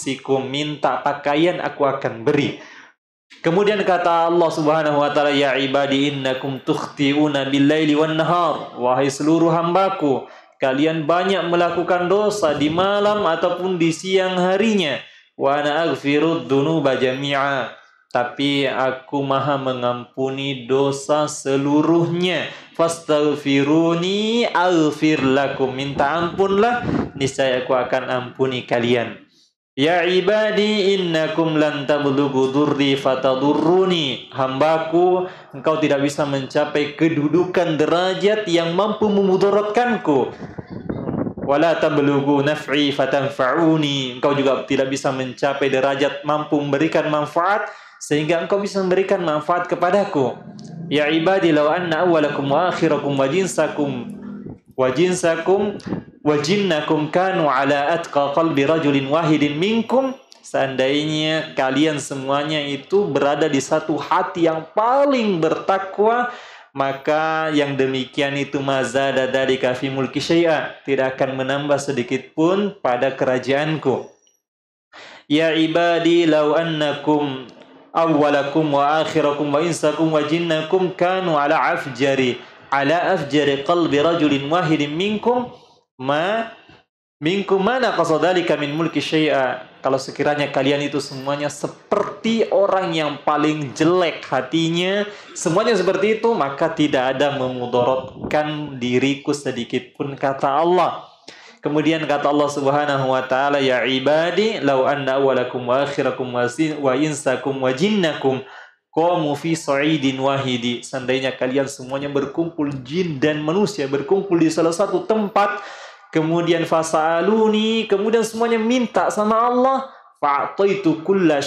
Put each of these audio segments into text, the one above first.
libsikum, minta pakaian aku akan beri. Kemudian kata Allah Subhanahu wa taala, ya ibadi innakum tukhti'una bil-laili wan-nahar, wahai seluruh hambaku, kalian banyak melakukan dosa di malam ataupun di siang harinya. Wa ana aghfirud dzunuba jami'a, tapi aku maha mengampuni dosa seluruhnya. Fastaghfiruni aghfir lakum, minta ampunlah, niscaya aku akan ampuni kalian. Ya ibadi innakum lan tablughu durri fatadurruni, hambaku, engkau tidak bisa mencapai kedudukan derajat yang mampu memudaratkanku. Wala tablughu naf'i fatanfa'uni, engkau juga tidak bisa mencapai derajat mampu memberikan manfaat sehingga engkau bisa memberikan manfaat kepadaku. Ya ibadi law anna awwalakum wa akhirakum wa jinnakum kanu ala atqa qalbi rajulin wahidin minkum, seandainya kalian semuanya itu berada di satu hati yang paling bertakwa, maka yang demikian itu mazada dzalika fi mulki syai'a, tidak akan menambah sedikit pun pada kerajaanku. Ya ibadi law annakum awwalakum wa akhirakum wa insakum wa jinnakum kanu ala afjari qalbi rajulin wahidin minkum ma naqasa dzalika min mulki syai'a. Kalau sekiranya kalian itu semuanya seperti orang yang paling jelek hatinya, semuanya seperti itu, maka tidak ada memudaratkan diriku sedikit pun, kata Allah. Kemudian kata Allah Subhanahu wa taala, ya ibadi law anna awwalakum wa akhirakum wa insakum wa jinnakum qamu fi sa'idin wahidi, seandainya kalian semuanya berkumpul, jin dan manusia berkumpul di salah satu tempat, kemudian fasa'aluni, kemudian semuanya minta sama Allah, fa'ataitu kulla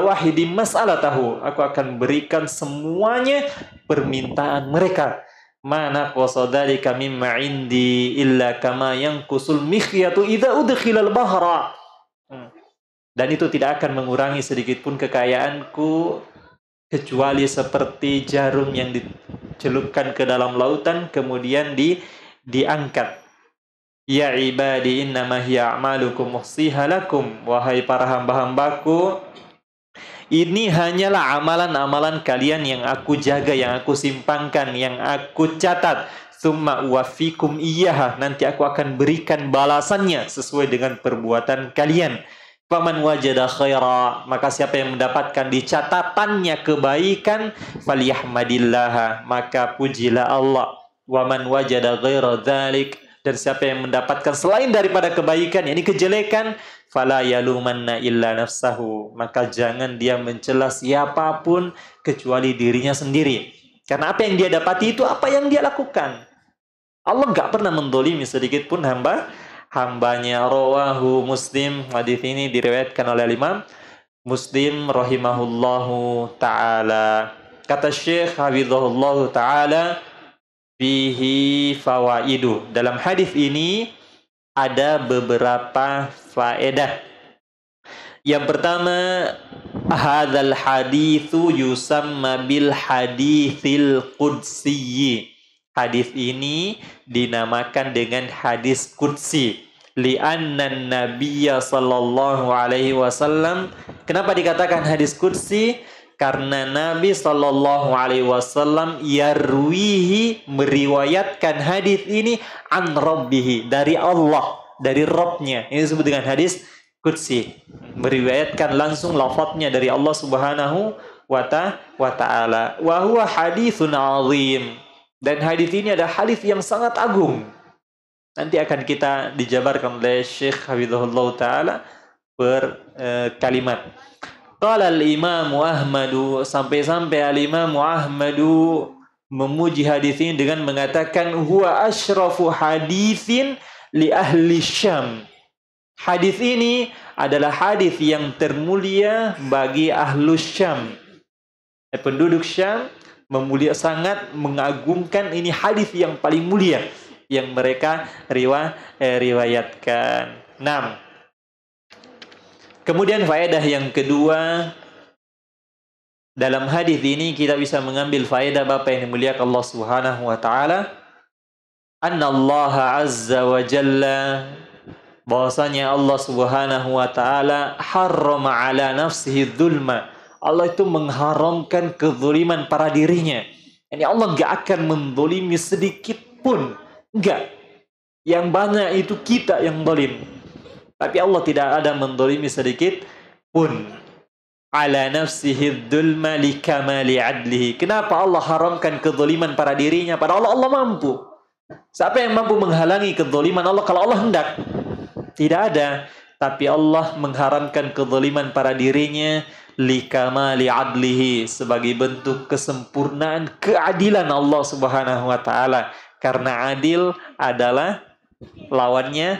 wahidin mas'alatahu, aku akan berikan semuanya permintaan mereka. Mana qasadalika mimma indi illa kama yanqusul mikhyatu idza udkhilal bahra, dan itu tidak akan mengurangi sedikit pun kekayaanku kecuali seperti jarum yang dicelupkan ke dalam lautan kemudian diangkat. Ya ibadi innama hiya a'malukum uhsiha lakum, wahai para hamba-hambaku, ini hanyalah amalan-amalan kalian yang aku jaga, yang aku simpankan, yang aku catat. Summa uwaffikum iyyaha, nanti aku akan berikan balasannya sesuai dengan perbuatan kalian. Faman wajada khaira, maka siapa yang mendapatkan di catatannya kebaikan, falyahmadillah, maka pujilah Allah. Waman wajada ghaira dzalik, dan siapa yang mendapatkan selain daripada kebaikan, yakni kejelekan, fala yalumanna illa nafsahu, maka jangan dia mencela siapapun kecuali dirinya sendiri. Karena apa yang dia dapati itu apa yang dia lakukan. Allah enggak pernah mendolimi sedikit pun hambanya. Rawahu Muslim, hadis ini diriwayatkan oleh Imam Muslim rahimahullahu taala. Kata Syekh hafizahullahu taala, fihi fawaidu, dalam hadis ini ada beberapa faedah. Yang pertama, hadzal haditsu yusamma bil haditsil qudsi. Hadis ini dinamakan dengan hadis qudsi. Li'anna nabiyya sallallahu alaihi wasallam. Kenapa dikatakan hadis qudsi? Karena Nabi sallallahu alaihi wasallam yarwihi, meriwayatkan hadis ini an rabbihi, dari Allah, dari Rabbnya. Ini disebut dengan hadis qudsi. Meriwayatkan langsung lafadznya dari Allah Subhanahu wa ta'ala. Wa huwa haditsun azim. Dan hadis ini adalah hadis yang sangat agung. Nanti akan kita dijabarkan oleh Syekh hafizahullah taala per kalimat. Qala al-Imam Ahmadu, sampai-sampai al-Imam Ahmadu memuji hadis ini dengan mengatakan huwa asyrafu haditsin li ahli Syam. Hadis ini adalah hadis yang termulia bagi ahlu Syam. Penduduk Syam sangat mengagungkan ini hadis yang paling mulia yang mereka riwayatkan. 6. Kemudian faedah yang kedua, dalam hadis ini kita bisa mengambil faedah Bapak yang dimuliakan Allah Subhanahu wa taala, anna Allah azza wa jalla bahwasanya Allah Subhanahu wa taala harrama ala nafsihi dzulma. Allah itu mengharamkan kezuliman pada dirinya. Yani Allah nggak akan menzalimi sedikit pun, enggak. Yang banyak itu kita yang zalim. Tapi Allah tidak ada menzalimi sedikit pun. Ala nafsihi dzulma likamali adlihi. Kenapa Allah haramkan kezaliman pada dirinya? Padahal Allah mampu. Siapa yang mampu menghalangi kezaliman Allah kalau Allah hendak? Tidak ada. Tapi Allah mengharamkan kezaliman pada dirinya likamali adlihi, sebagai bentuk kesempurnaan keadilan Allah Subhanahu wa taala. Karena adil adalah lawannya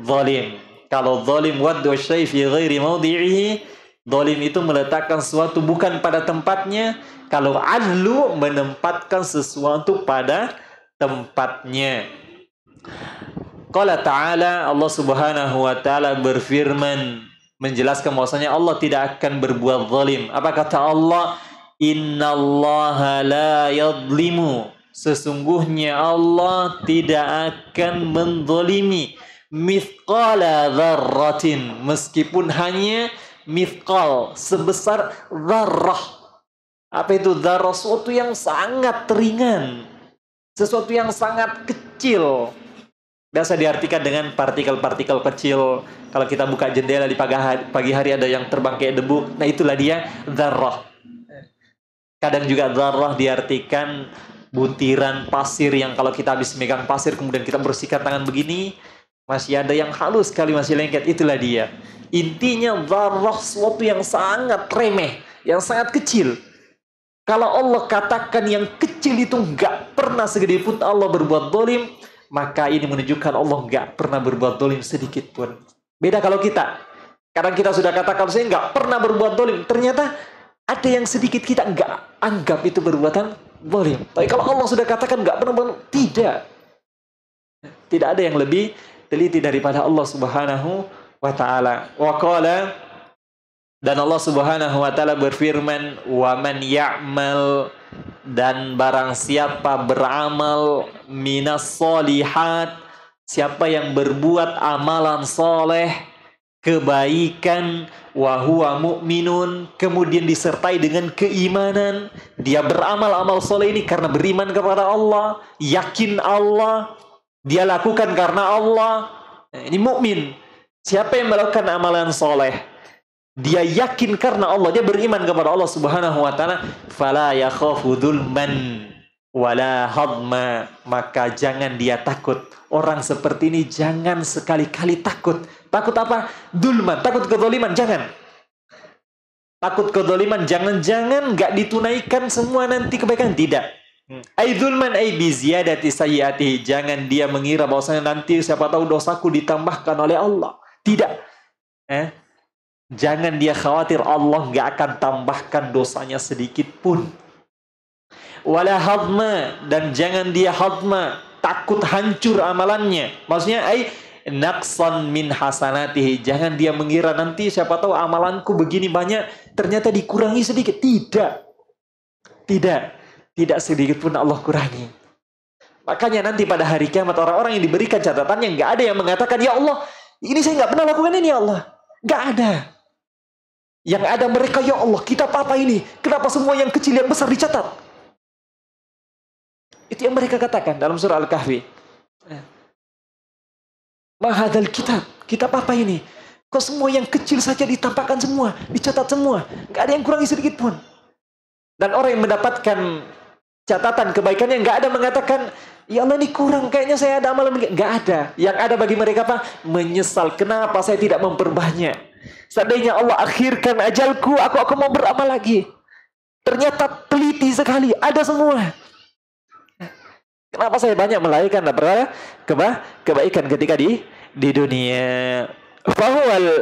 zalim. Kalau zalim waddu syai' fi ghairi mawdi'ihi, zalim itu meletakkan sesuatu bukan pada tempatnya. Kalau adlu menempatkan sesuatu pada tempatnya. Qala ta'ala, Allah Subhanahu wa taala berfirman menjelaskan bahwasanya Allah tidak akan berbuat zalim. Apa kata Allah? Innallaha la yadhlimu. Sesungguhnya Allah tidak akan menzalimi mithqala dzarratin, meskipun hanya mithqal, sebesar dzarrah. Apa itu dzarrah? Sesuatu yang sangat ringan, sesuatu yang sangat kecil. Biasa diartikan dengan partikel-partikel kecil. Kalau kita buka jendela di pagi hari ada yang terbang kayak debu. Nah itulah dia dzarrah. Kadang juga dzarrah diartikan butiran pasir yang kalau kita habis megang pasir kemudian kita bersihkan tangan begini, masih ada yang halus sekali, masih lengket. Itulah dia. Intinya dzarrah sesuatu yang sangat remeh, yang sangat kecil. Kalau Allah katakan yang kecil itu nggak pernah segede pun Allah berbuat zalim, maka ini menunjukkan Allah nggak pernah berbuat zalim sedikit pun. Beda kalau kita. Kadang kita sudah katakan saya nggak pernah berbuat zalim. Ternyata ada yang sedikit kita nggak anggap itu perbuatan zalim. Tapi kalau Allah sudah katakan nggak pernah berbuat, tidak. Tidak ada yang lebih teliti daripada Allah Subhanahu wa ta'ala. Wa qala, dan Allah Subhanahu wa ta'ala berfirman, wa man ya'mal, dan barang siapa beramal minas solihat, siapa yang berbuat amalan soleh, kebaikan, wa huwa mu'minun, kemudian disertai dengan keimanan. Dia beramal amal soleh ini karena beriman kepada Allah, yakin Allah, dia lakukan karena Allah. Ini mukmin. Siapa yang melakukan amalan soleh, dia yakin karena Allah, dia beriman kepada Allah Subhanahu wa ta'ala, fala yakhafu dzulman wala hadma, maka jangan dia takut. Orang seperti ini jangan sekali-kali takut. Takut apa? Dzulman, takut kezaliman, jangan. Takut kezaliman, jangan-jangan enggak ditunaikan semua nanti kebaikan, tidak. Ai dzulman ai bi ziyadati sayyiatihi, jangan dia mengira bahwasanya nanti siapa tahu dosaku ditambahkan oleh Allah. Tidak. Jangan dia khawatir Allah nggak akan tambahkan dosanya sedikit pun. Wala hadma, dan jangan dia hadma, takut hancur amalannya. Maksudnya naqsan min hasanatihi, jangan dia mengira nanti siapa tahu amalanku begini banyak ternyata dikurangi sedikit. Tidak sedikit pun Allah kurangi. Makanya nanti pada hari kiamat orang-orang yang diberikan catatannya nggak ada yang mengatakan, ya Allah ini saya nggak pernah lakukan ini ya Allah. Nggak ada. Yang ada mereka, ya Allah kita apa ini? Kenapa semua yang kecil yang besar dicatat? Itu yang mereka katakan dalam surah Al-Kahfi. Mahadal kitab apa ini? Kok semua yang kecil saja ditampakkan semua, dicatat semua, nggak ada yang kurangi sedikit pun. Dan orang yang mendapatkan catatan kebaikannya nggak ada mengatakan, ya Allah ini kurang, kayaknya saya ada amalan, nggak ada. Yang ada bagi mereka apa? Menyesal, kenapa saya tidak memperbanyak? Seandainya Allah akhirkan ajalku, aku mau beramal lagi. Ternyata teliti sekali, ada semua. Kenapa saya banyak melahirkan kebaikan ketika di dunia? Fahuwal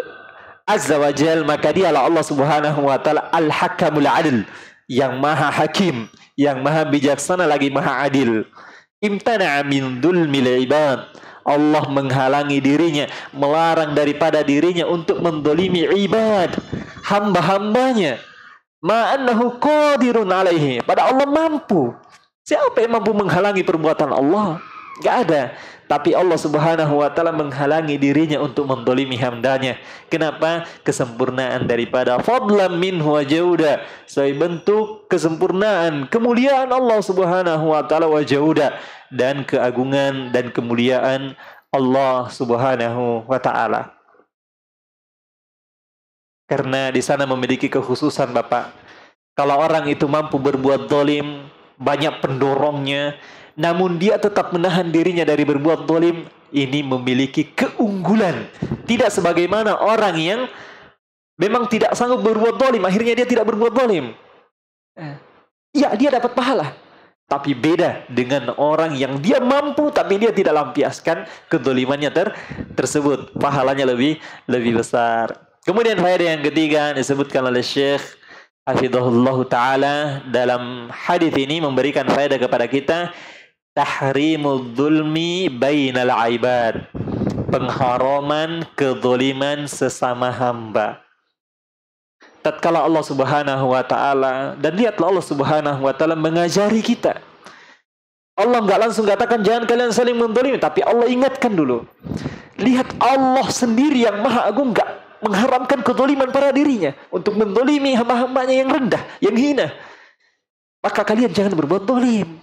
azza wa jal, maka dialah Allah Subhanahu wa ta'ala al-hakamul adil, yang maha hakim, yang maha bijaksana lagi maha adil. Imtana'a min dzulmil ibad, Allah menghalangi dirinya, melarang daripada dirinya untuk mendolimi ibad, hamba-hambanya. Ma'annahu qadirun alaihi, pada Allah mampu. Siapa yang mampu menghalangi perbuatan Allah? Nggak ada. Tapi Allah Subhanahu wa Ta'ala menghalangi dirinya untuk mendolimi hambanya. Kenapa? Kesempurnaan daripada fadlan minhu wa jauda, sebagai bentuk kesempurnaan, kemuliaan Allah Subhanahu wa Ta'ala wa jauda, dan keagungan dan kemuliaan Allah Subhanahu wa Ta'ala. Karena di sana memiliki kekhususan, Bapak. Kalau orang itu mampu berbuat zalim, banyak pendorongnya, namun dia tetap menahan dirinya dari berbuat zalim, ini memiliki keunggulan. Tidak sebagaimana orang yang memang tidak sanggup berbuat zalim, akhirnya dia tidak berbuat zalim. Ya, dia dapat pahala. Tapi beda dengan orang yang dia mampu tapi dia tidak lampiaskan kedzalimannya tersebut. Pahalanya lebih besar. Kemudian faedah yang ketiga disebutkan oleh Syekh Hafizahullah Ta'ala dalam hadis ini, memberikan faedah kepada kita, tahrimul zulmi bainal ibad, pengharaman kezaliman sesama hamba. Tatkala Allah Subhanahu wa Ta'ala, dan lihatlah Allah Subhanahu wa Ta'ala mengajari kita. Allah nggak langsung katakan jangan kalian saling menzalimi, tapi Allah ingatkan dulu. Lihat, Allah sendiri yang Maha Agung nggak mengharamkan kezaliman pada dirinya untuk menzalimi hamba-hambanya yang rendah, yang hina. Maka kalian jangan berbuat zalim.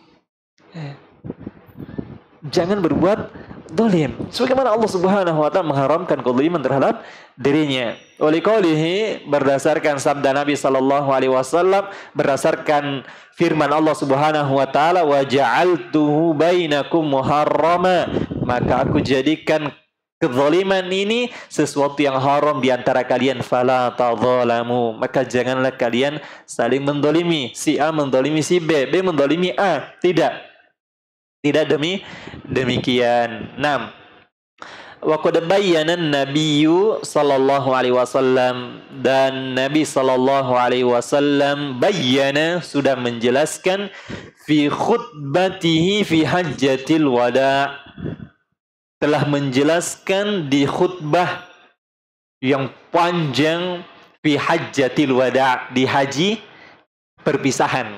Jangan berbuat zalim. Sebagaimana Allah Subhanahu wa Ta'ala mengharamkan kezaliman terhadap dirinya. Oleh qaulihi, berdasarkan sabda Nabi sallallahu alaihi wasallam, berdasarkan firman Allah Subhanahu wa Ta'ala, wa ja'altuhu bainakum muharrama, maka aku jadikan kezaliman ini sesuatu yang haram di antara kalian, fala tadzalamu, maka janganlah kalian saling menzalimi. Si A menzalimi si B, B menzalimi A. Tidak demikian. 6. Wa qad bayyana an-nabiyyu sallallahu alaihi wasallam, dan Nabi sallallahu alaihi wasallam bayyana, sudah menjelaskan, fi khutbatihi fi hajjatil wada, telah menjelaskan di khutbah yang panjang, fi hajjatil wada, di haji perpisahan.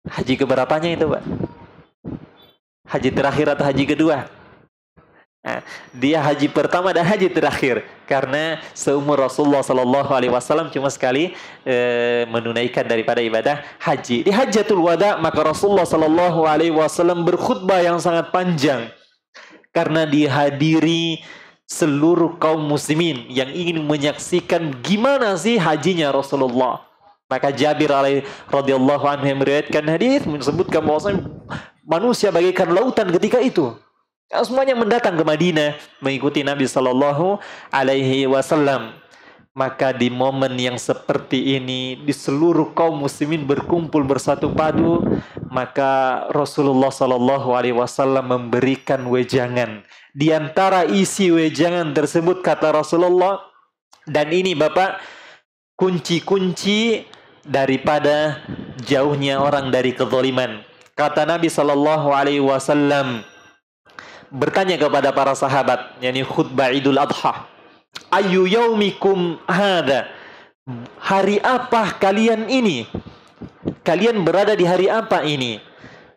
Haji keberapanya itu, Pak? Haji terakhir atau haji kedua? Nah, dia haji pertama dan haji terakhir, karena seumur Rasulullah Sallallahu Alaihi Wasallam cuma sekali menunaikan daripada ibadah haji. Di Hajjatul Wada, maka Rasulullah Sallallahu Alaihi Wasallam berkhutbah yang sangat panjang, karena dihadiri seluruh kaum muslimin yang ingin menyaksikan gimana sih hajinya Rasulullah. Maka Jabir radhiyallahu anhu yang meriwayatkan hadis menyebutkan bahwasanya manusia bagaikan lautan ketika itu. Semuanya mendatang ke Madinah mengikuti Nabi sallallahu alaihi wasallam. Maka di momen yang seperti ini, di seluruh kaum muslimin berkumpul bersatu padu, maka Rasulullah sallallahu alaihi wasallam memberikan wejangan. Di antara isi wejangan tersebut kata Rasulullah, dan ini Bapak kunci-kunci daripada jauhnya orang dari kezaliman. Kata Nabi sallallahu alaihi wasallam bertanya kepada para sahabat, yakni khutbah Idul Adha, ayu yaumikum hada, hari apa kalian ini? Kalian berada di hari apa ini?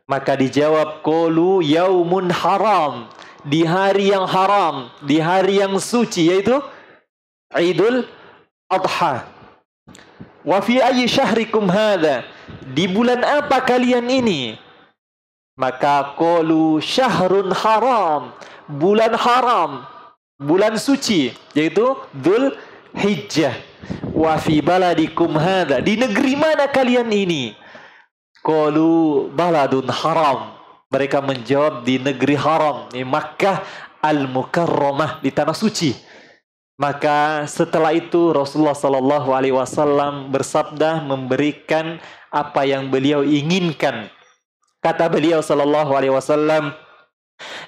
Maka dijawab, qalu yaumun haram, di hari yang haram, di hari yang suci, yaitu Idul Adha. Wa fi ayyi syahrikum hada, di bulan apa kalian ini? Maka qalu syahrun haram, bulan haram, bulan suci, yaitu Dzul Hijjah. Wa fi baladikum hada, di negeri mana kalian ini? Qalu baladun haram, mereka menjawab di negeri haram, di Makkah Al-Mukarramah, di tanah suci. Maka setelah itu Rasulullah sallallahu alaihi wasallam bersabda, memberikan apa yang beliau inginkan. Kata beliau sallallahu alaihi wasallam,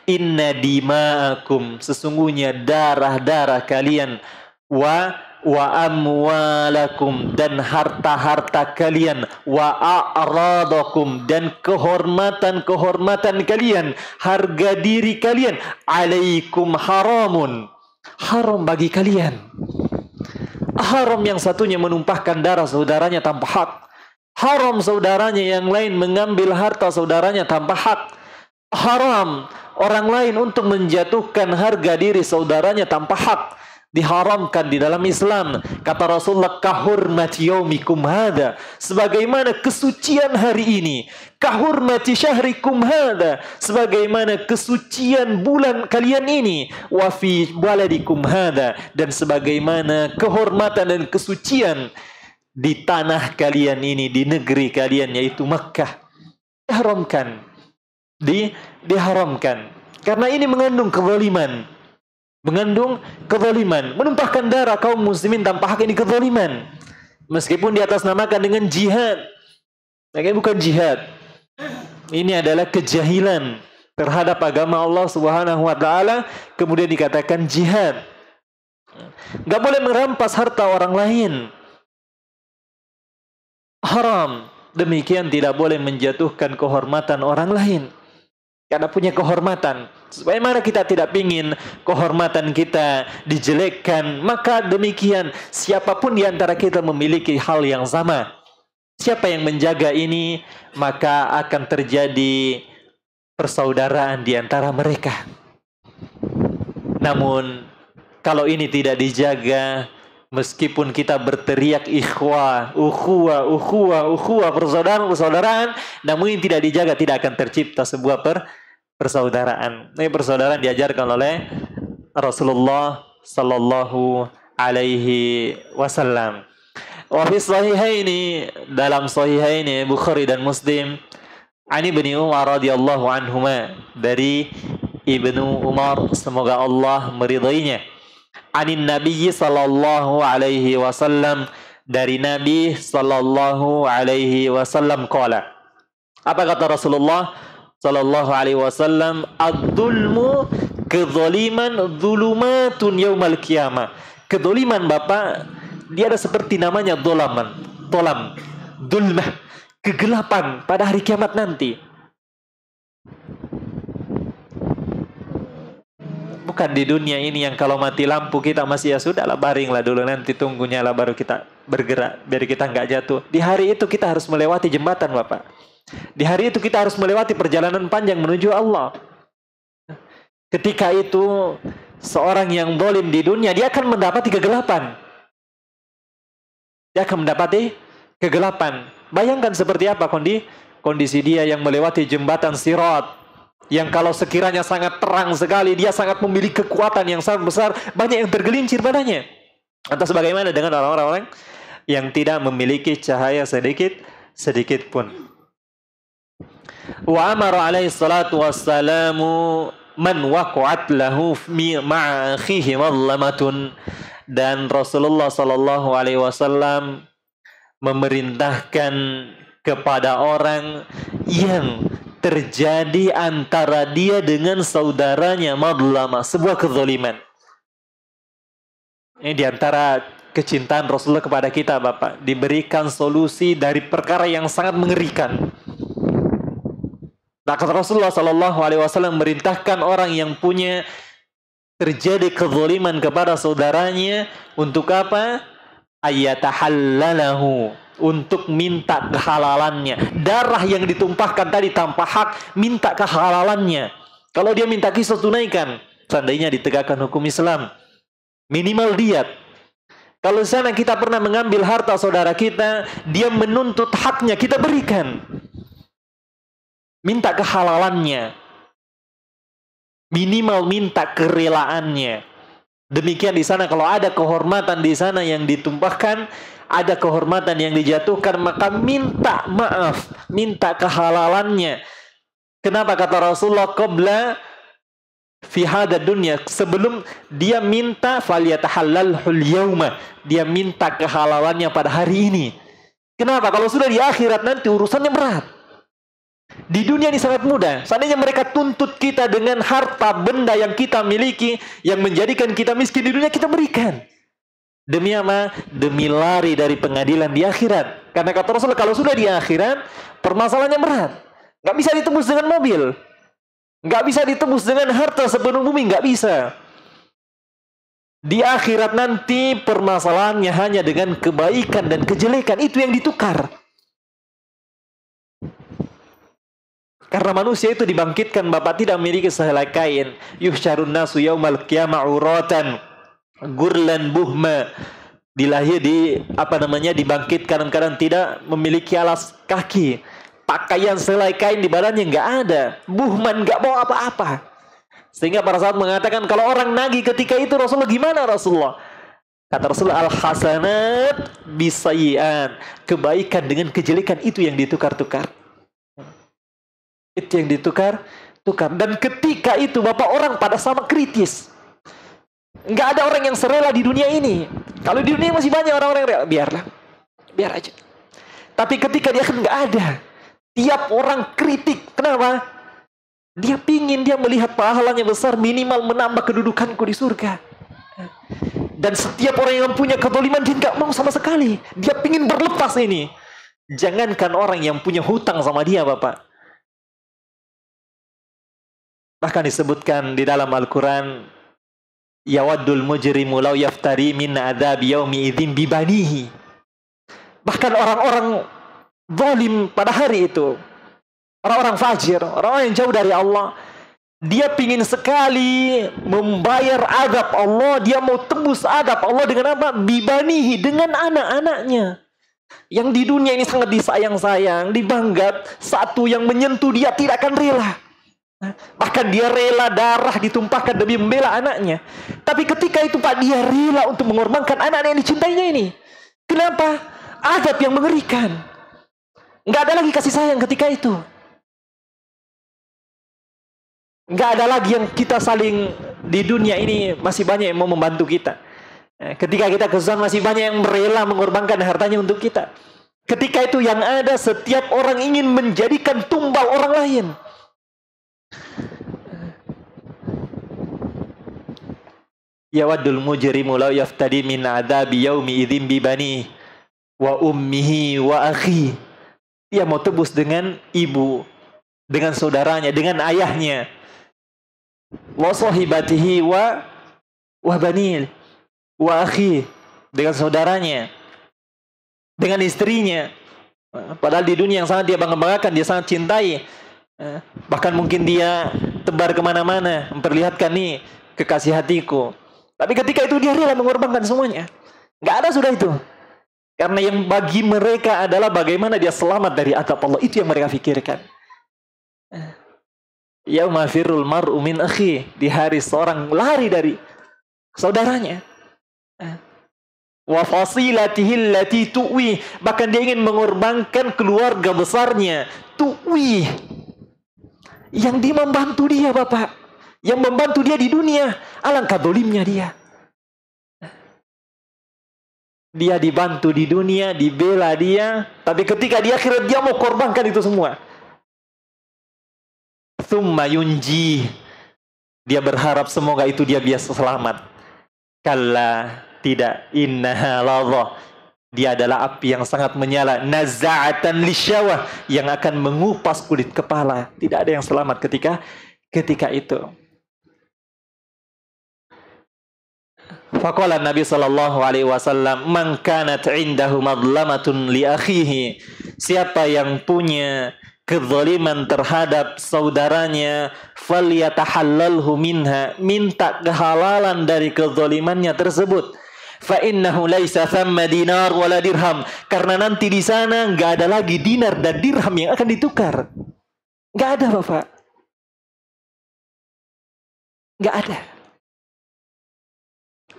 inna dima'akum, sesungguhnya darah-darah kalian, wa amwalakum, dan harta-harta kalian, wa a'radakum, dan kehormatan-kehormatan kalian, harga diri kalian, alaikum haramun, haram bagi kalian. Haram yang satunya menumpahkan darah saudaranya tanpa hak. Haram saudaranya yang lain mengambil harta saudaranya tanpa hak. Haram orang lain untuk menjatuhkan harga diri saudaranya tanpa hak. Diharamkan di dalam Islam. Kata Rasulullah, kahurmati yaumikum hada, sebagaimana kesucian hari ini. Kahurmati syahrikum hada, sebagaimana kesucian bulan kalian ini. Wa fi baladikum hada, dan sebagaimana kehormatan dan kesucian di tanah kalian ini, di negeri kalian, yaitu Makkah. Diharamkan. Diharamkan. Karena ini mengandung kezaliman. Menumpahkan darah kaum muslimin tanpa hak, ini kezaliman. Meskipun di atas namakan dengan jihad, tapi bukan jihad. Ini adalah kejahilan terhadap agama Allah Subhanahu wa taala, kemudian dikatakan jihad. Enggak boleh merampas harta orang lain. Haram. Demikian tidak boleh menjatuhkan kehormatan orang lain. Karena punya kehormatan. Sebagaimana kita tidak ingin kehormatan kita dijelekkan, maka demikian siapapun di antara kita memiliki hal yang sama. Siapa yang menjaga ini, maka akan terjadi persaudaraan di antara mereka. Namun kalau ini tidak dijaga, meskipun kita berteriak ikhwah, ukhuwah, persaudaraan, namun ini tidak dijaga, tidak akan tercipta sebuah persaudaraan. Ini persaudaraan diajarkan oleh Rasulullah sallallahu alaihi wasallam. Wa fi sahihaini, dalam sahihaini Bukhari dan Muslim, ani Ibnu Umar radhiyallahu anhuma, dari Ibnu Umar semoga Allah meridainya. Anin Nabi sallallahu alaihi wasallam, dari Nabi sallallahu alaihi wasallam qala. Apa kata Rasulullah sallallahu alaihi wasallam? Ad-dzulmu kezaliman dzulumatun yaumal qiyamah. Kezaliman Bapak, dia ada seperti namanya dzulaman, tolam, dzulmah, kegelapan pada hari kiamat nanti. Bukan di dunia ini yang kalau mati lampu kita masih ya sudahlah, baringlah dulu, nanti tunggu nyala baru kita bergerak biar kita nggak jatuh. Di hari itu kita harus melewati jembatan Bapak. Di hari itu kita harus melewati perjalanan panjang menuju Allah. Ketika itu seorang yang zalim di dunia, dia akan mendapati kegelapan. Dia akan mendapati kegelapan. Bayangkan seperti apa kondisi dia yang melewati jembatan Sirat, yang kalau sekiranya sangat terang sekali, dia sangat memiliki kekuatan yang sangat besar, banyak yang tergelincir padanya. Atas bagaimana dengan orang-orang yang tidak memiliki cahaya sedikit pun. Wa amara alaihi salatu wassalamu man waqa'at lahu ma'a akhihi madlamatun, dan Rasulullah sallallahu alaihi wasallam memerintahkan kepada orang yang terjadi antara dia dengan saudaranya madlamah, sebuah kezaliman. Ini diantara kecintaan Rasulullah kepada kita Bapak, diberikan solusi dari perkara yang sangat mengerikan. Nah, kata Rasulullah sallallahu alaihi wasallam merintahkan orang yang punya terjadi kezaliman kepada saudaranya untuk apa? Ayatahallalahu, untuk minta kehalalannya. Darah yang ditumpahkan tadi tanpa hak, minta kehalalannya. Kalau dia minta qisas, tunaikan. Seandainya ditegakkan hukum Islam, minimal diat. Kalau sana kita pernah mengambil harta saudara kita, dia menuntut haknya, kita berikan. Minta kehalalannya. Minimal minta kerelaannya. Demikian di sana, kalau ada kehormatan di sana yang ditumpahkan, ada kehormatan yang dijatuhkan, maka minta maaf, minta kehalalannya. Kenapa kata Rasulullah qabla fi hadad dunya, sebelum dia minta falyatahallalhul yauma, dia minta kehalalannya pada hari ini. Kenapa? Kalau sudah di akhirat nanti urusannya berat. Di dunia ini sangat mudah. Seandainya mereka tuntut kita dengan harta benda yang kita miliki, yang menjadikan kita miskin di dunia, kita berikan. Demi apa? Demi lari dari pengadilan di akhirat. Karena kata Rasulullah, kalau sudah di akhirat, permasalahannya berat. Nggak bisa ditembus dengan mobil. Nggak bisa ditembus dengan harta sepenuh bumi. Nggak bisa. Di akhirat nanti permasalahannya hanya dengan kebaikan dan kejelekan. Itu yang ditukar. Karena manusia itu dibangkitkan, Bapak, tidak memiliki sehelai kain. Yuhsyarun nasu yaumal qiyamah uratan gurlan buhma. Dibangkitkan dalam keadaan tidak memiliki alas kaki. Pakaian sehelai kain di badannya nggak ada. Buhman, nggak bawa apa-apa. Sehingga para sahabat mengatakan, kalau orang nagih ketika itu, Rasulullah, gimana Rasulullah? Kata Rasulullah, al-hasanat bisayyi'an. Kebaikan dengan kejelekan itu yang ditukar-tukar. Itu yang ditukar-tukar. Dan ketika itu, Bapak, orang pada sama kritis. Nggak ada orang yang serela di dunia ini. Kalau di dunia masih banyak orang-orang yang rela, biarlah. Biar aja. Tapi ketika dia kan nggak ada. Tiap orang kritik. Kenapa? Dia pingin, dia melihat pahalanya besar, minimal menambah kedudukanku di surga. Dan setiap orang yang punya kezaliman, dia nggak mau sama sekali. Dia pingin berlepas ini. Jangankan orang yang punya hutang sama dia, Bapak. Bahkan disebutkan di dalam Al-Quran, yawaddul mujrimu law yaftari min adzabi yaumi idzin bibanihi. Bahkan orang-orang zalim pada hari itu, orang-orang fajir, orang-orang yang jauh dari Allah, dia pingin sekali membayar azab Allah. Dia mau tembus azab Allah dengan apa? Bibanihi, dengan anak-anaknya. Yang di dunia ini sangat disayang-sayang, dibanggat. Satu yang menyentuh dia tidak akan rela. Bahkan dia rela darah ditumpahkan demi membela anaknya. Tapi ketika itu, Pak, dia rela untuk mengorbankan anak yang dicintainya ini. Kenapa? Azab yang mengerikan. Nggak ada lagi kasih sayang ketika itu. Nggak ada lagi yang kita saling, di dunia ini masih banyak yang mau membantu kita. Ketika kita kesusahan, masih banyak yang rela mengorbankan hartanya untuk kita. Ketika itu yang ada, setiap orang ingin menjadikan tumbal orang lain. Yawaddul mujrimu law yaftadi min adzabi yaumi idzin bi bani wa ummihi wa akhi. Dia mau tebus dengan ibu, dengan saudaranya, dengan ayahnya. Wa sahibatihi wa banil wa akhi, dengan saudaranya, dengan istrinya. Padahal di dunia yang sangat dia bangga-banggakan, dia sangat cintai. Bahkan mungkin dia tebar kemana-mana, memperlihatkan, nih kekasih hatiku. Tapi ketika itu dia rela mengorbankan semuanya. Nggak ada sudah itu. Karena yang bagi mereka adalah bagaimana dia selamat dari azab Allah. Itu yang mereka pikirkan. Yauma firrul mar'u min akhi. Di hari seorang lari dari saudaranya. Wa fasilatihi allati tuwi. Bahkan dia ingin mengorbankan keluarga besarnya. Tuwi. Yang dia membantu dia, Bapak. Yang membantu dia di dunia. Alangkah dolimnya dia. Dia dibantu di dunia, dibela dia. Tapi ketika di akhirat dia mau korbankan itu semua. Tsumma yunji. Dia berharap semoga itu dia biasa selamat. Kalla, tidak. Innaha ladhah. Dia adalah api yang sangat menyala. Naza'atan lisyawah. Yang akan mengupas kulit kepala. Tidak ada yang selamat ketika itu. Faqala Nabi sallallahu alaihi wasallam, "Man kanat 'indahu madlamatun li akhihi." Siapa yang punya kezaliman terhadap saudaranya, falyatahallalhu minha, minta kehalalan dari kezalimannya tersebut. Fa innahu laisa thamma dinar wala dirham, karena nanti di sana enggak ada lagi dinar dan dirham yang akan ditukar. Enggak ada, Bapak. Enggak ada.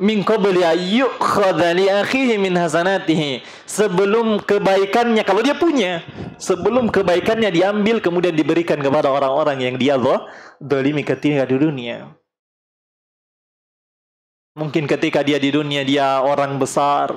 Min qabli ayyukhadha li akhihi min hasanatihi. Sebelum kebaikannya, kalau dia punya, sebelum kebaikannya diambil kemudian diberikan kepada orang-orang yang dia zalimi ketika di dunia. Mungkin ketika dia di dunia dia orang besar,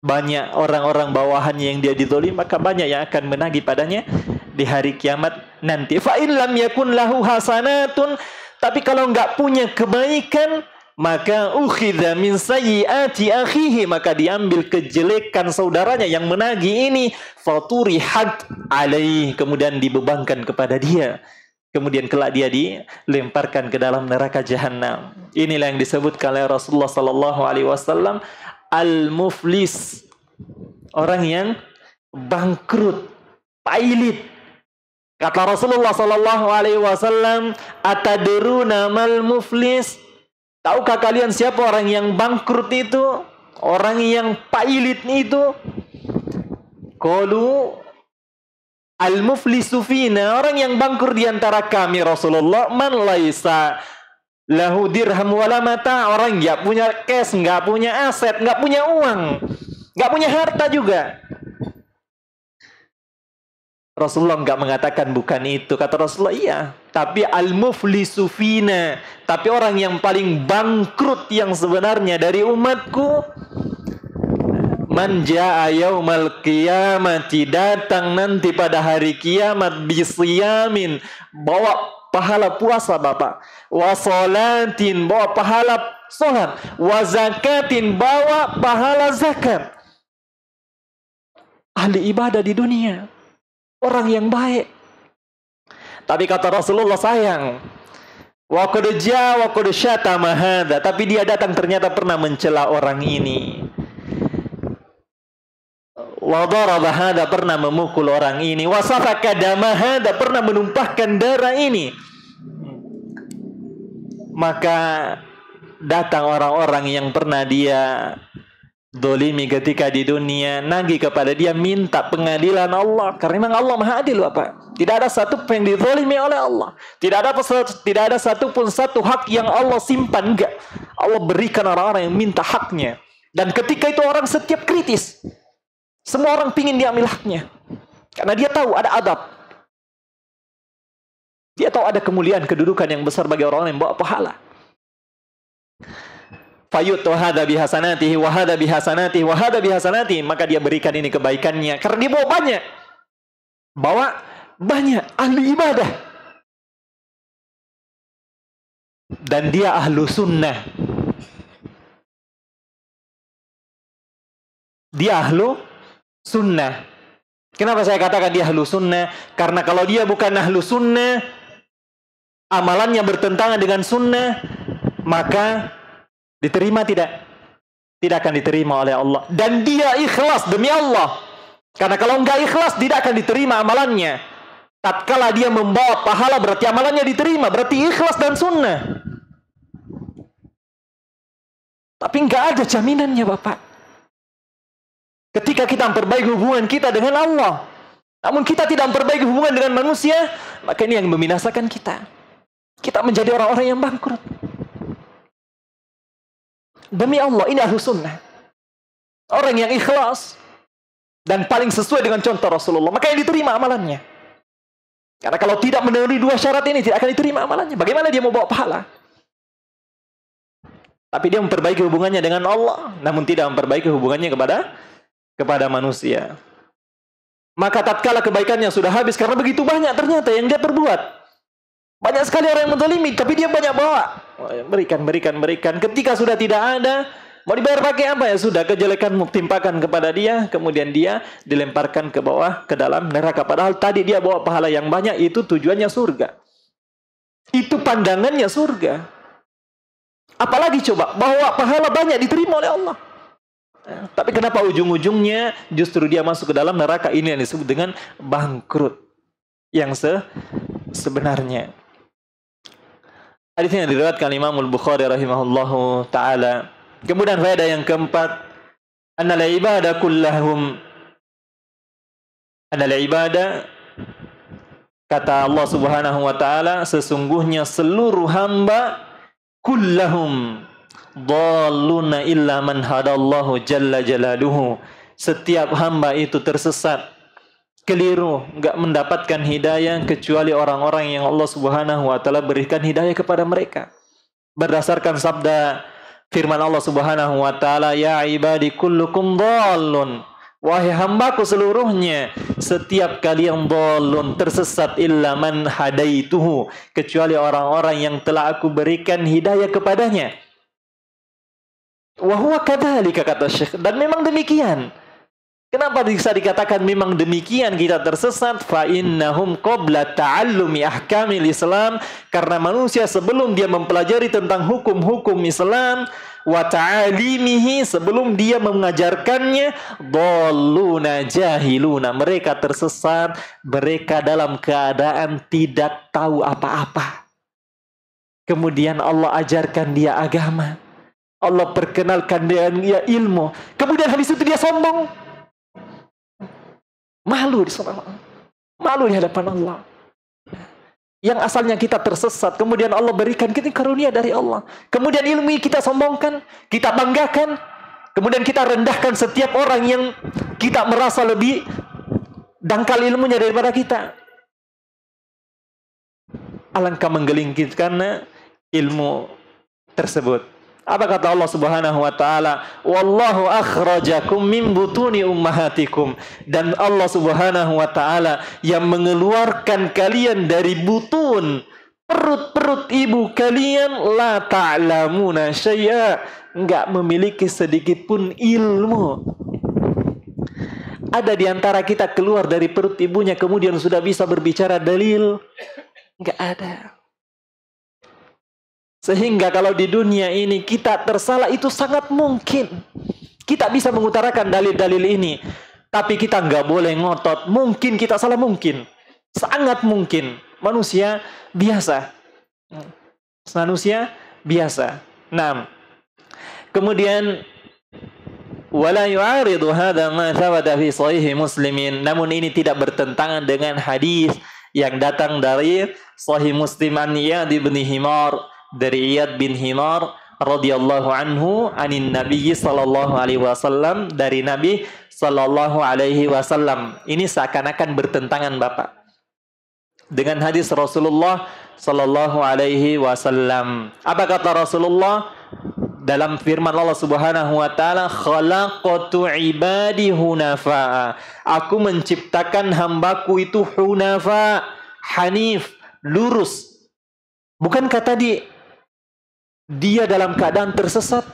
banyak orang-orang bawahannya yang dia dizalimi, maka banyak yang akan menagih padanya di hari kiamat nanti. Fa in lam yakun lahu hasanatun, tapi kalau enggak punya kebaikan, maka ukhidha min sayyiati akhihi, maka diambil kejelekan saudaranya yang menagih ini, faturihat alaihi, kemudian dibebankan kepada dia, kemudian kelak dia dilemparkan ke dalam neraka jahanam. Inilah yang disebutkan oleh Rasulullah sallallahu alaihi wasallam al-muflis, orang yang bangkrut, pailit. Kata Rasulullah sallallahu alaihi wasallam, "Atadruna mal muflis?" Tahukah kalian siapa orang yang bangkrut itu? Orang yang pailit itu? Qalu al-muflisu fina, orang yang bangkrut di antara kami Rasulullah, man laisa lahu dirham wala mata, orang enggak punya cash, enggak punya aset, enggak punya uang, enggak punya harta juga. Rasulullah enggak mengatakan bukan itu. Kata Rasulullah, iya, tapi al-muflisu fina, tapi orang yang paling bangkrut yang sebenarnya dari umatku, man jaa yaumal qiyamati, datang nanti pada hari kiamat, bisiyamin, bawa pahala puasa Bapak, wa salatin, bawa pahala salat, wa zakatin, bawa pahala zakat. Ahli ibadah di dunia, orang yang baik. Tapi kata Rasulullah, sayang, wa qad jaa wa qad syatama hadza, tapi dia datang ternyata pernah mencela orang ini. Wa daraba hadza, pernah memukul orang ini. Wa safaka dama hadza, pernah menumpahkan darah ini. Maka datang orang-orang yang pernah dia dolimi ketika di dunia, nagih kepada dia, minta pengadilan Allah. Karena memang Allah Maha Adil, Bapak. Tidak ada satu pun yang dizalimi oleh Allah. Tidak ada satu pun satu hak yang Allah simpan, enggak. Allah berikan orang-orang yang minta haknya. Dan ketika itu orang setiap kritis. Semua orang pingin diambil haknya. Karena dia tahu ada adab. Dia tahu ada kemuliaan, kedudukan yang besar bagi orang yang bawa pahala. Fayutu hadza bihasanatihi wa hadza bihasanatihi wa hadza bihasanatihi, maka dia berikan ini kebaikannya karena dia bawa banyak. Bawa banyak, ahli ibadah. Dan dia ahlu sunnah. Dia ahlu sunnah. Kenapa saya katakan dia ahlu sunnah? Karena kalau dia bukan ahlu sunnah, amalannya bertentangan dengan sunnah, maka diterima tidak? Tidak akan diterima oleh Allah. Dan dia ikhlas demi Allah. Karena kalau enggak ikhlas, tidak akan diterima amalannya. Tatkala dia membawa pahala, berarti amalannya diterima. Berarti ikhlas dan sunnah. Tapi enggak ada jaminannya, Bapak. Ketika kita memperbaiki hubungan kita dengan Allah, namun kita tidak memperbaiki hubungan dengan manusia, maka ini yang membinasakan kita. Kita menjadi orang-orang yang bangkrut. Demi Allah, ini ahlu sunnah. Orang yang ikhlas dan paling sesuai dengan contoh Rasulullah, maka yang diterima amalannya. Karena kalau tidak memenuhi dua syarat ini, tidak akan diterima amalannya. Bagaimana dia mau bawa pahala? Tapi dia memperbaiki hubungannya dengan Allah, namun tidak memperbaiki hubungannya kepada manusia. Maka tatkala kebaikannya sudah habis, karena begitu banyak ternyata yang dia perbuat. Banyak sekali orang yang menzalimi, tapi dia banyak bawa. Berikan. Ketika sudah tidak ada, mau dibayar pakai apa? Ya sudah, kejelekan timpakan kepada dia, kemudian dia dilemparkan ke bawah, ke dalam neraka. Padahal tadi dia bawa pahala yang banyak, itu tujuannya surga. Itu pandangannya surga. Apalagi coba, bawa pahala banyak diterima oleh Allah. Tapi kenapa ujung-ujungnya justru dia masuk ke dalam neraka? Ini yang disebut dengan bangkrut yang sebenarnya. Hadis ini diriwayatkan Imam Al-Bukhari rahimahullahu taala. Kemudian faedah yang keempat, annal ibadah kullahum, annal ibadah, kata Allah Subhanahu wa taala, sesungguhnya seluruh hamba kullahum dhalluna illa man hadallahu jalla jalaluhu. Setiap hamba itu tersesat, keliru, enggak mendapatkan hidayah kecuali orang-orang yang Allah Subhanahu wa taala berikan hidayah kepada mereka. Berdasarkan sabda firman Allah Subhanahu wa taala, ya ibadi kullukum dhallun, wahai hambaku seluruhnya, setiap kalian dhallun, tersesat, illa man hadaituhu, kecuali orang-orang yang telah aku berikan hidayah kepadanya. Wa huwa kadzalika, kata Syekh, dan memang demikian. Kenapa bisa dikatakan memang demikian kita tersesat? Fa innahum qabla ta'allumi ahkamil Islam, karena manusia sebelum dia mempelajari tentang hukum-hukum Islam, wa ta'alimihi, sebelum dia mengajarkannya, dhalluna jahiluna, mereka tersesat, mereka dalam keadaan tidak tahu apa-apa. Kemudian Allah ajarkan dia agama, Allah perkenalkan dia ilmu, kemudian habis itu dia sombong. Malu malu di hadapan Allah. Yang asalnya kita tersesat, kemudian Allah berikan kita karunia dari Allah. Kemudian ilmu kita sombongkan, kita banggakan, kemudian kita rendahkan setiap orang yang kita merasa lebih dangkal ilmunya daripada kita. Alangkah menggelingkitkan ilmu tersebut. Apa kata Allah Subhanahu wa taala? Wallahu akhrajakum min butuni ummahatikum. Dan Allah Subhanahu wa taala yang mengeluarkan kalian dari butun, perut-perut ibu kalian, la ta'lamuna syai'a, enggak memiliki sedikit pun ilmu. Ada di antara kita keluar dari perut ibunya kemudian sudah bisa berbicara dalil? Enggak ada. Sehingga kalau di dunia ini kita tersalah itu sangat mungkin. Kita bisa mengutarakan dalil-dalil ini. Tapi kita nggak boleh ngotot. Mungkin kita salah, mungkin. Sangat mungkin. Manusia biasa. Manusia biasa. Nah, kemudian wala yu'aridu hadha ma thabata fi sahih muslimin. Namun ini tidak bertentangan dengan hadis yang datang dari Sahih Muslim an Iyad bin Himar, dari Iyad bin Himar radhiyallahu anhu anin Nabi sallallahu alaihi wasallam, dari Nabi sallallahu alaihi wasallam. Ini seakan-akan bertentangan Bapak dengan hadis Rasulullah sallallahu alaihi wasallam. Apa kata Rasulullah dalam firman Allah Subhanahu wa taala, khalaqatu ibadi hunafa, aku menciptakan hambaku itu hunafa, hanif, lurus. Bukankah tadi dia dalam keadaan tersesat?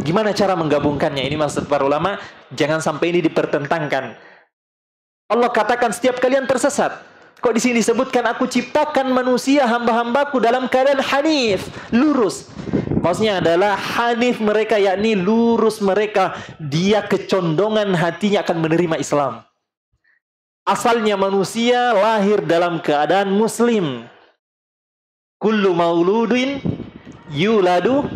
Gimana cara menggabungkannya? Ini maksud para ulama, jangan sampai ini dipertentangkan. Allah katakan setiap kalian tersesat. Kok di sini disebutkan aku ciptakan manusia hamba-hambaku dalam keadaan hanif, lurus? Maksudnya adalah hanif mereka, yakni lurus mereka. Dia kecondongan hatinya akan menerima Islam. Asalnya manusia lahir dalam keadaan muslim. Kullu mauludin yuladu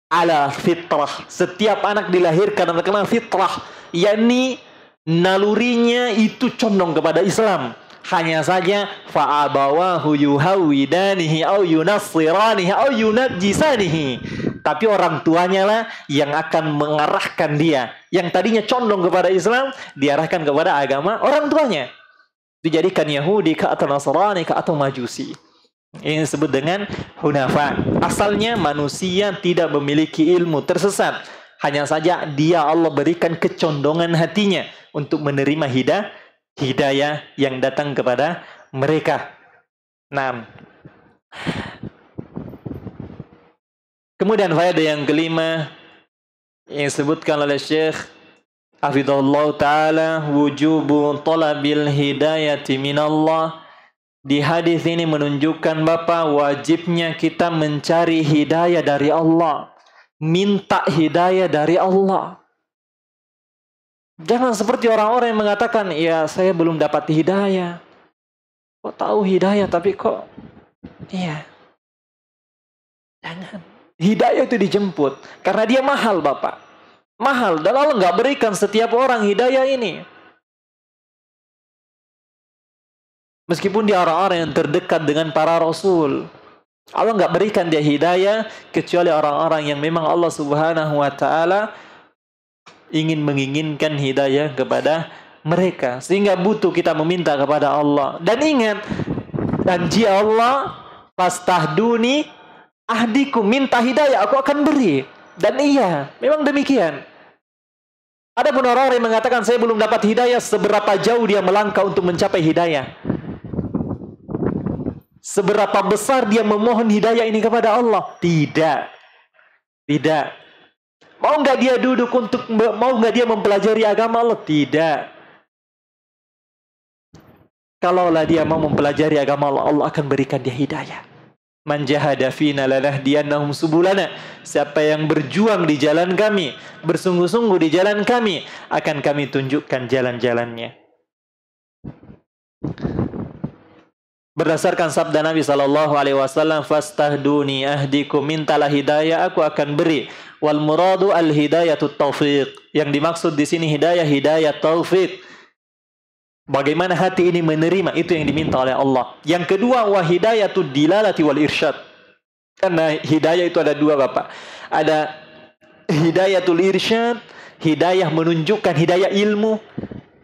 ala fitrah. Setiap anak dilahirkan dalam keadaan fitrah, yakni nalurinya itu condong kepada Islam. Hanya saja fa'abawahu yuhawidanihi au yunassiranihi au yunajjisanihi. Tapi orang tuanya lah yang akan mengarahkan dia. Yang tadinya condong kepada Islam, diarahkan kepada agama orang tuanya. Dijadikan Yahudi ke atau Nasrani ke atau Majusi. Ini disebut dengan hunafa. Asalnya manusia tidak memiliki ilmu, tersesat. Hanya saja dia Allah berikan kecondongan hatinya untuk menerima hidayah yang datang kepada mereka. Nah, kemudian faedah yang kelima yang disebutkan oleh Syekh Hafizahullah Ta'ala, wujubu talabil hidayati minallah. Di hadis ini menunjukkan Bapak, wajibnya kita mencari hidayah dari Allah, minta hidayah dari Allah. Jangan seperti orang-orang yang mengatakan, ya saya belum dapat hidayah. Kok tahu hidayah tapi kok iya. Jangan. Hidayah itu dijemput karena dia mahal Bapak. Mahal, dan Allah nggak berikan setiap orang hidayah ini. Meskipun dia orang-orang yang terdekat dengan para Rasul, Allah nggak berikan dia hidayah kecuali orang-orang yang memang Allah Subhanahu wa Ta'ala menginginkan hidayah kepada mereka, sehingga butuh kita meminta kepada Allah. Dan ingat janji Allah, fastahduni ahdikum, minta hidayah aku akan beri. Dan iya, memang demikian. Ada pun orang yang mengatakan saya belum dapat hidayah, seberapa jauh dia melangkah untuk mencapai hidayah? Seberapa besar dia memohon hidayah ini kepada Allah? Tidak. Tidak. Mau nggak dia duduk mau nggak dia mempelajari agama Allah? Tidak. Kalaulah dia mau mempelajari agama Allah, Allah akan berikan dia hidayah. Man jahada fina lanahdiyannahum subulana. Siapa yang berjuang di jalan kami, bersungguh-sungguh di jalan kami, akan kami tunjukkan jalan-jalannya. Berdasarkan sabda Nabi SAW, fastahduni ahdikum, mintalah hidayah, aku akan beri. Wal muradu al hidayatut taufiq. Yang dimaksud di sini hidayah taufik. Bagaimana hati ini menerima, itu yang diminta oleh Allah. Yang kedua, wa hidayatud dilalati wal irsyad. Karena hidayah itu ada dua, Bapak. Ada hidayatul irsyad, hidayah menunjukkan, hidayah ilmu.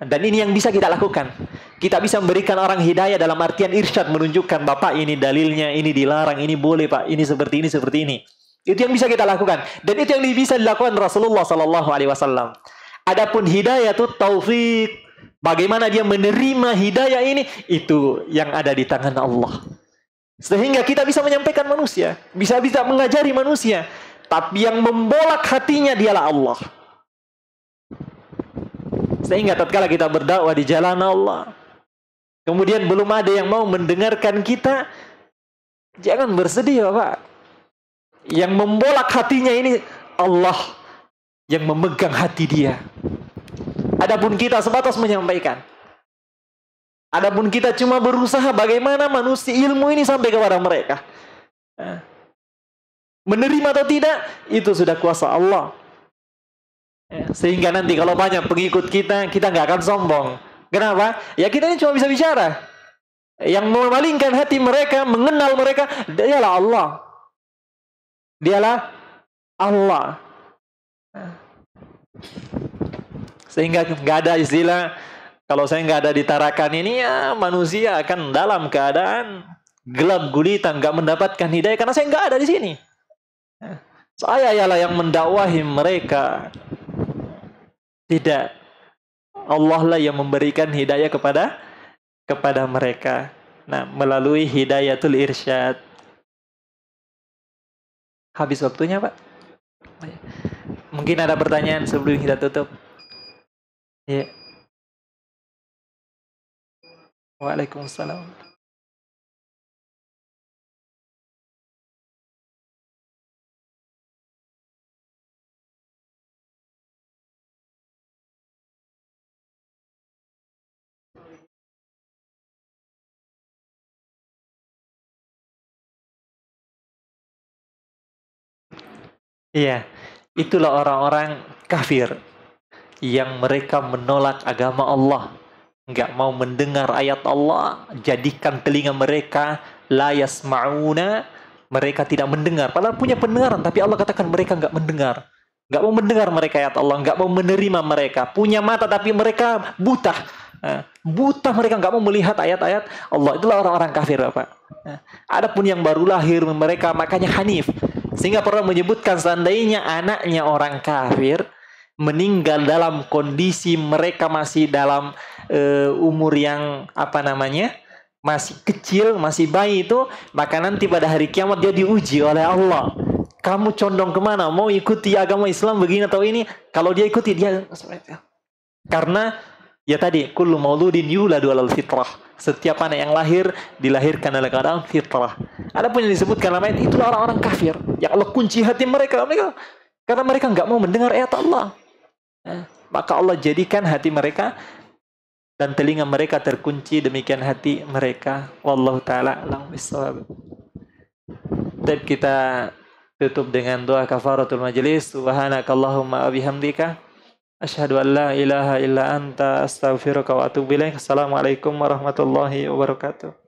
Dan ini yang bisa kita lakukan. Kita bisa memberikan orang hidayah dalam artian irsyad, menunjukkan, Bapak ini dalilnya, ini dilarang, ini boleh Pak, ini seperti ini, seperti ini. Itu yang bisa kita lakukan. Dan itu yang bisa dilakukan Rasulullah SAW. Adapun hidayah itu taufik, bagaimana dia menerima hidayah ini, itu yang ada di tangan Allah. Sehingga kita bisa menyampaikan manusia, bisa mengajari manusia, tapi yang membolak hatinya dialah Allah. Sehingga tatkala kita berdakwah di jalan Allah, kemudian belum ada yang mau mendengarkan kita, jangan bersedih, Bapak. Yang membolak hatinya ini Allah yang memegang hati dia. Adapun kita sebatas menyampaikan. Adapun kita cuma berusaha bagaimana manusia ilmu ini sampai kepada mereka. Menerima atau tidak, itu sudah kuasa Allah. Sehingga nanti kalau banyak pengikut kita nggak akan sombong. Kenapa? Ya kita ini cuma bisa bicara. Yang memalingkan hati mereka, mengenal mereka, dialah Allah. Dialah Allah. Sehingga nggak ada istilah, kalau saya nggak ada di Tarakan ini, ya manusia akan dalam keadaan gelap gulita, nggak mendapatkan hidayah karena saya nggak ada di sini. Saya ialah yang mendakwahi mereka. Tidak. Allah lah yang memberikan hidayah kepada mereka. Nah, melalui hidayatul irsyad. Habis waktunya, Pak. Mungkin ada pertanyaan sebelum kita tutup. Ya. Waalaikumsalam. Iya, itulah orang-orang kafir yang mereka menolak agama Allah, nggak mau mendengar ayat Allah, jadikan telinga mereka la yasma'una, mereka tidak mendengar, padahal punya pendengaran, tapi Allah katakan mereka nggak mendengar, nggak mau mendengar mereka ayat Allah, nggak mau menerima mereka, punya mata tapi mereka buta, buta mereka nggak mau melihat ayat-ayat Allah. Itulah orang-orang kafir, Bapak. Adapun yang baru lahir mereka makanya hanif. Sehingga pernah menyebutkan seandainya anaknya orang kafir meninggal dalam kondisi mereka masih dalam umur yang masih kecil, masih bayi itu, maka nanti pada hari kiamat dia diuji oleh Allah. Kamu condong kemana? Mau ikuti agama Islam begini atau ini? Kalau dia ikuti, dia karena ya tadi kullu mauludin yuladu alal fitrah. Setiap anak yang lahir dilahirkan dalam keadaan fitrah. Adapun yang disebutkan dalam ayat, itulah orang-orang kafir yang Allah kunci hati mereka karena mereka nggak mau mendengar ayat Allah. Maka Allah jadikan hati mereka dan telinga mereka terkunci, demikian hati mereka. Wallahu taala a'lam bissawab. Dan kita tutup dengan doa kafaratul majlis. Subhanakallahumma wa bihamdika asyhadu an la ilaha illa anta astaghfiruka wa atubu ilaik. Assalamualaikum warahmatullahi wabarakatuh.